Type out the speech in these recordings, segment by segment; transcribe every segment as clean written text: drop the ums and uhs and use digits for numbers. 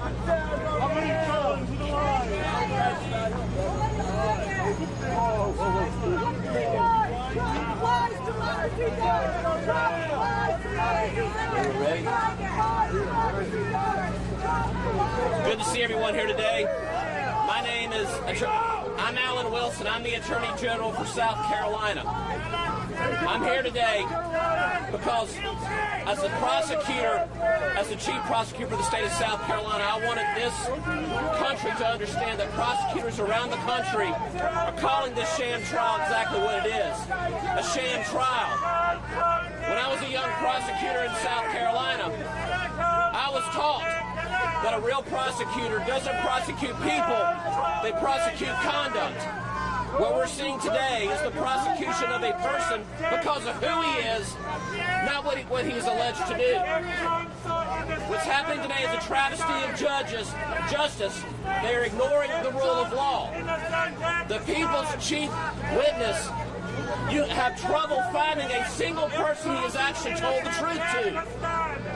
Good to see everyone here today. My name is, I'm Alan Wilson. I'm the Attorney General for South Carolina. I'm here today because as a prosecutor, as the Chief Prosecutor for the state of South Carolina, I wanted this country to understand that prosecutors around the country are calling this sham trial exactly what it is, a sham trial. When I was a young prosecutor in South Carolina, I was taught that a real prosecutor doesn't prosecute people, they prosecute conduct. What we're seeing today is the prosecution of a person because of who he is, not what he's alleged to do. What's happening today is a travesty of justice. They're ignoring the rule of law. The people's chief witness, you have trouble finding a single person he has actually told the truth to.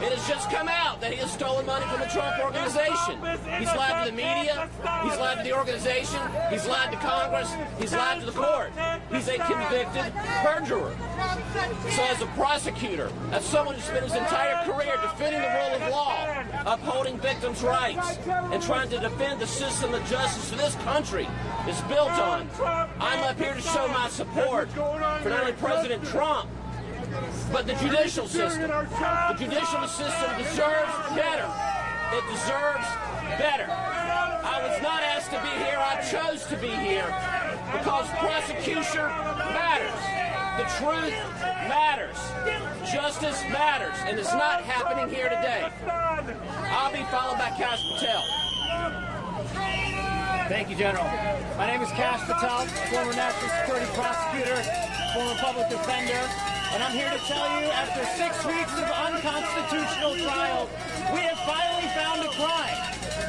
It has just come out that he has stolen money from the Trump organization. He's lied to the media, he's lied to the organization, he's lied to Congress, he's lied to the court. He's a convicted perjurer. So as a prosecutor, as someone who spent his entire career defending the rule of law, upholding victims' rights, and trying to defend the system of justice that this country is built on, I'm up here to show my support for not only President Trump, but the judicial system. The judicial system deserves better. It deserves better. I was not asked to be here. I chose to be here because prosecution matters. The truth matters. Justice matters. And it's not happening here today. I'll be followed by Kash Patel. Thank you, General. My name is Kash Patel, former national security prosecutor, former public defender, and I'm here to tell you, after 6 weeks of unconstitutional trial, we have finally found a crime.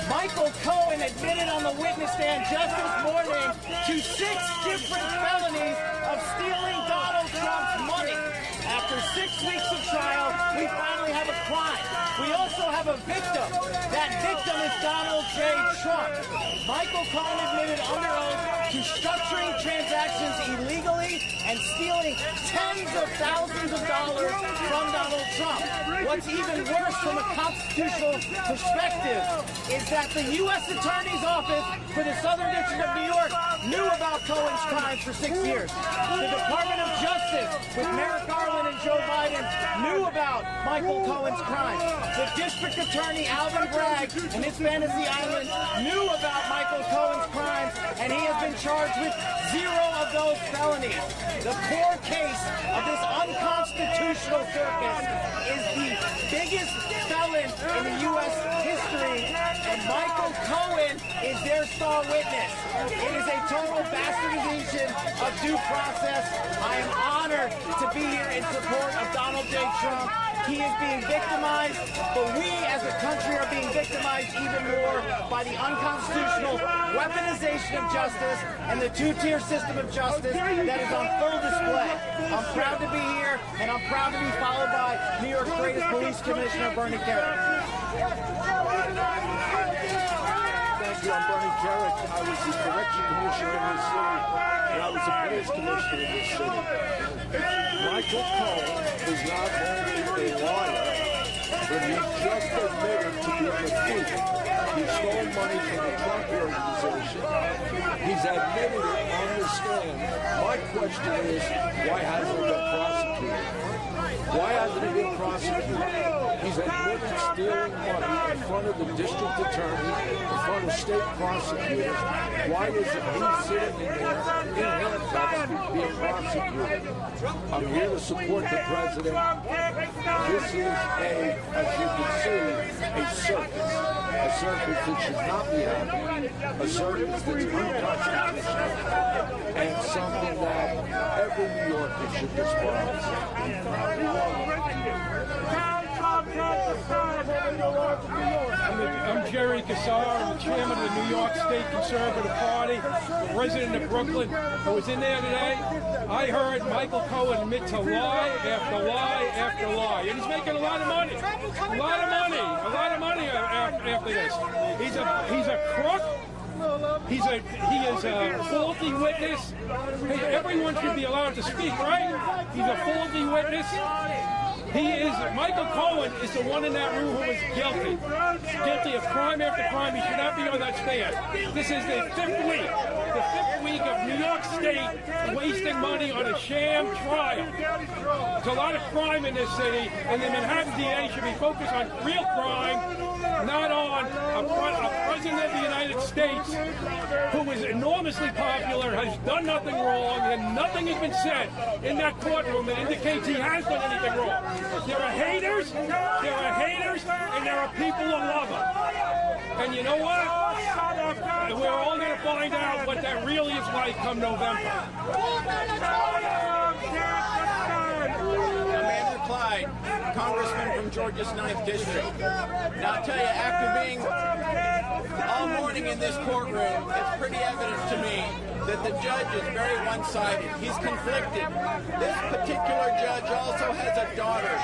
Michael Cohen admitted on the witness stand just this morning to 6 different felonies of stealing Donald Trump's money. After 6 weeks of trial, we finally have a crime. We also have a victim. That victim is Donald J. Trump. Michael Cohen admitted under oath to structuring transactions illegally and stealing tens of thousands of dollars from Donald Trump. What's even worse from a constitutional perspective is that the U.S. Attorney's Office for the Southern District of New York knew about Cohen's crimes for 6 years. The Department of Justice with Merrick Garland and Joe Biden knew about Michael Cohen's crimes. The District Attorney Alvin Bragg and his Fantasy Island knew about Michael Cohen's crimes, and he has been charged with 0 of those felonies. The core case of this unconstitutional circus is the biggest felon in the U.S. history, and Michael Cohen is their star witness. It is a total bastardization of due process. I am honored to be here in support of Donald J. Trump. He is being victimized, but we as a country are being victimized even more by the unconstitutional weaponization of justice and the two-tier system of justice that is on full display. I'm proud to be here, and I'm proud to be followed by New York's greatest police commissioner, Bernie Kerik. Thank you. I'm Bernie Kerik. I was the correction commissioner in this city, and I was the police commissioner in this city. Michael Cohen is not only a liar, but he just admitted to being a thief. He stole money from the Trump organization. He's admitted it on the stand. My question is, why hasn't he been prosecuted? Why hasn't he been prosecuted? He's admitted stealing money in front of the district attorney, in front of state prosecutors. Why isn't he sitting in there in handcuffs being prosecuted? I'm here to support the president. This is as you can see, a circus. A circus that should not be happening. A circus that's unconstitutional. And something that every New Yorker should despise. I'm Jerry Kassar. I'm the chairman of the New York State Conservative Party, a resident of Brooklyn. I was in there today. I heard Michael Cohen admit to lie after lie after lie. And he's making a lot of money. A lot of money after this. He's a crook. He is a faulty witness. Hey, everyone should be allowed to speak, right? He's a faulty witness. Michael Cohen is the one in that room who is guilty. Guilty of crime after crime. He should not be on that stand. This is the fifth week of New York State wasting money on a sham trial. There's a lot of crime in this city, and the Manhattan DA should be focused on real crime, not on a president of the United States who is enormously popular, has done nothing wrong, and nothing has been said in that courtroom that indicates he has done anything wrong. There are haters, and there are people who love him. And you know what? We're all going to find out what that really is like come November. Amanda Clyde, Congressman from Georgia's 9th District. Now I'll tell you, after being all morning in this courtroom, it's pretty evident to me that the judge is very one-sided. He's conflicted. This particular judge also has a daughter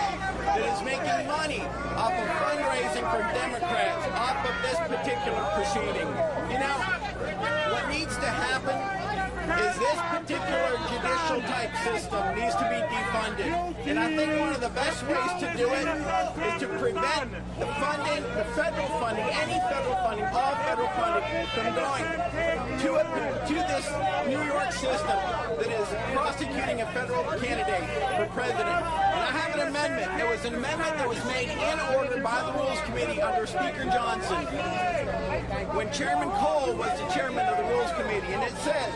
that is making money off of fundraising for Democrats, off of this particular proceeding. You know, what needs to happen is this particular judicial type system needs to be defunded. And I think one of the best ways to do it is to prevent the funding, the federal funding, any federal funding, all federal funding from going to this New York system that is prosecuting a federal candidate for president. And I have an amendment. There was an amendment that was made in order by the Rules Committee under Speaker Johnson when Chairman Cole was the chairman of the Rules Committee. And it says,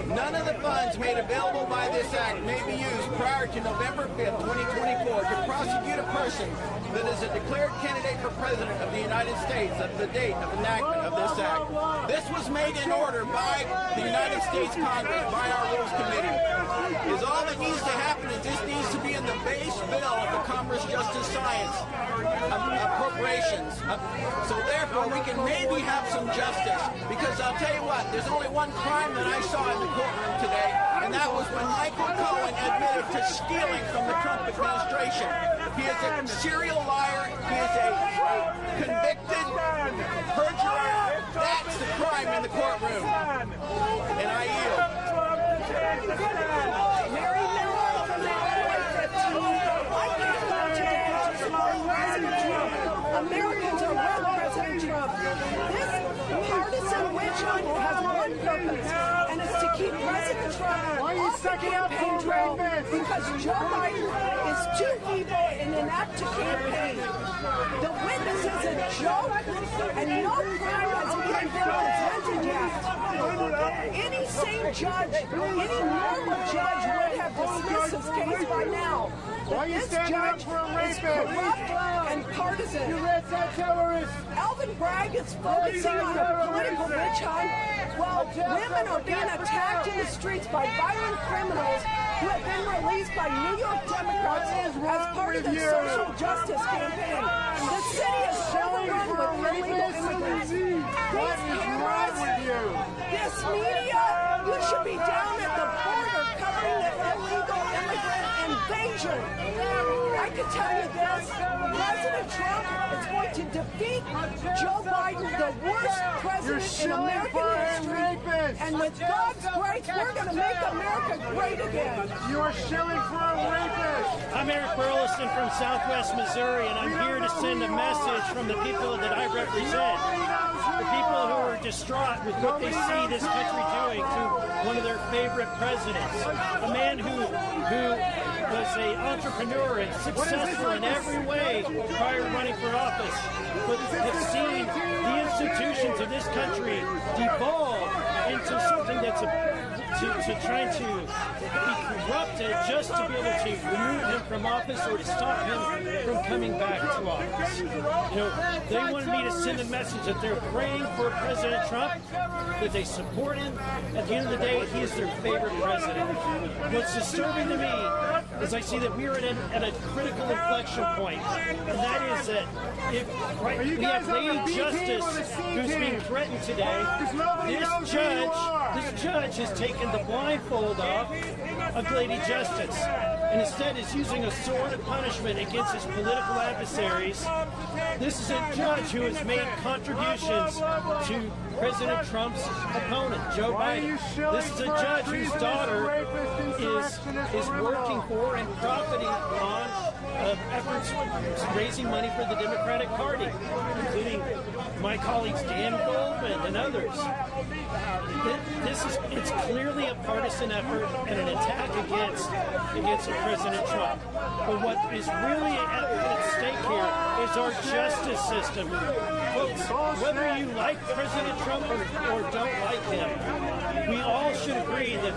none of the funds made available by this act may be used prior to November 5th, 2024 to prosecute a person that is a declared candidate for president of the United States at the date of enactment of this act. This was made in order by the United States Congress, by our Rules Committee. Is all that needs to happen is this needs to be in the base bill of the Commerce, Justice, Science appropriations. So therefore we can maybe have some justice, because I'll tell you what, there's only one crime that I saw in the courtroom today, and that was when Michael Cohen admitted to stealing from the Trump administration. He is a serial liar. He is a convicted perjurer. That's the crime in the courtroom. And I yield. Mary Miller from I came out today to support President Trump. Americans are with President Trump. This partisan witch hunt has one purpose, and it's to keep President Trump off the campaign trail because Joe Biden is too evil and inept to campaign. The witness is a joke, and no crime has even been presented yet. Any sane judge, any normal judge would have dismissed this case by now. But this judge is corrupt and partisan. Alvin Bragg is focusing on a political witch hunt while women are being attacked in the streets by violent criminals who have been released by New York Democrats as part of the social justice campaign. The city is overrun with illegal immigrants. These cameras, this media, you should be down at the border covering the illegal immigrant invasion. I can tell you this, President Trump is going to defeat Joe Biden, the worst president in American history. And with God's grace, we're going to make America great again. You are shilling for a rapist. I'm Eric Burleson from Southwest Missouri, and I'm here to send a message from the people that I represent. The people who are distraught with what they see this country doing to one of their favorite presidents. A man who was an entrepreneur and successful in every way prior to running for office, but have seen the institutions of this country devolve into something that's trying to be corrupted just to be able to remove him from office or to stop him from coming back to office. You know, they wanted me to send a message that they're praying for President Trump, that they support him. At the end of the day, he is their favorite president. What's disturbing to me is I see that we are at a critical inflection point, and that is that if we have Lady Justice who's being threatened today, this judge has taken the blindfold off of Lady Justice and instead is using a sword of punishment against his political adversaries This is a judge who has made contributions to President Trump's opponent, Joe Biden. This is a judge whose daughter is working for and profiting on efforts raising money for the Democratic Party, including my colleagues Dan Goldman and others. It's clearly a partisan effort and an attack against President Trump. But what is really at stake here is our justice system. Folks, whether you like President Trump or don't like him, we all should agree that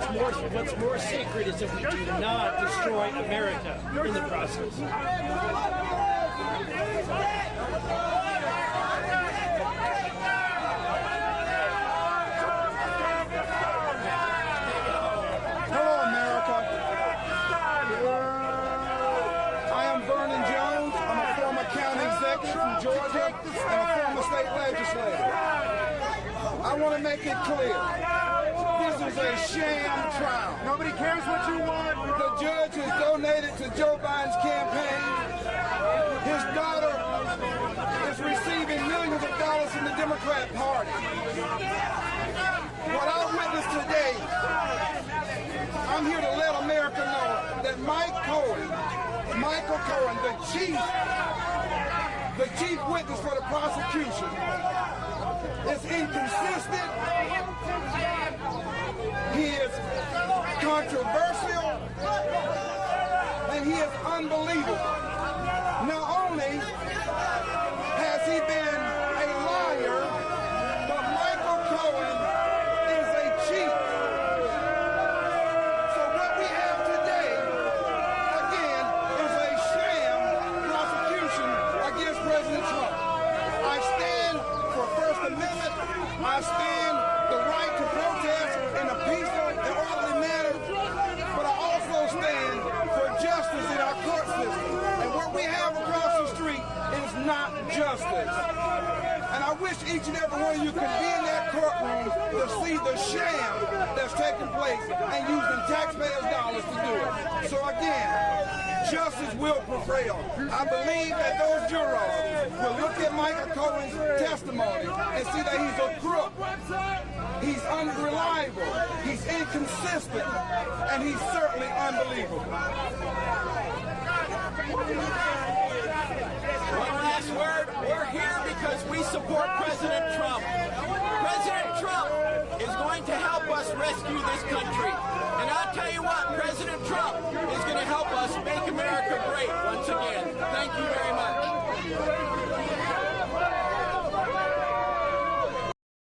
what's more sacred is if we do not destroy America in the process. From Georgia and a former state legislator. I want to make it clear. This is a sham trial. Nobody cares what you want. The judge has donated to Joe Biden's campaign. His daughter is receiving millions of dollars from the Democrat Party. What I witnessed today, I'm here to let America know that Michael Cohen, the chief witness for the prosecution, is inconsistent. He is controversial, and he is unbelievable. Not only has he been a liar, but Michael Cohen is a cheat. So what we have today, again, is a sham prosecution against President Trump. I stand for First Amendment. I stand the right to protest in a peaceful and orderly manner. But I also stand for justice in our court system. And what we have across the street is not justice. And I wish each and every one of you could be in that courtroom to see the sham that's taking place and using taxpayers' dollars to do it. So again, justice will prevail. I believe that those jurors will look at Michael Cohen's testimony and see that he's a crook, he's unreliable, he's inconsistent, and he's certainly unbelievable. One last word. We're here because we support President Trump. President Trump is going to help us rescue this country. And I'll tell you what, President Trump is going to help us make America great once again. Thank you very much.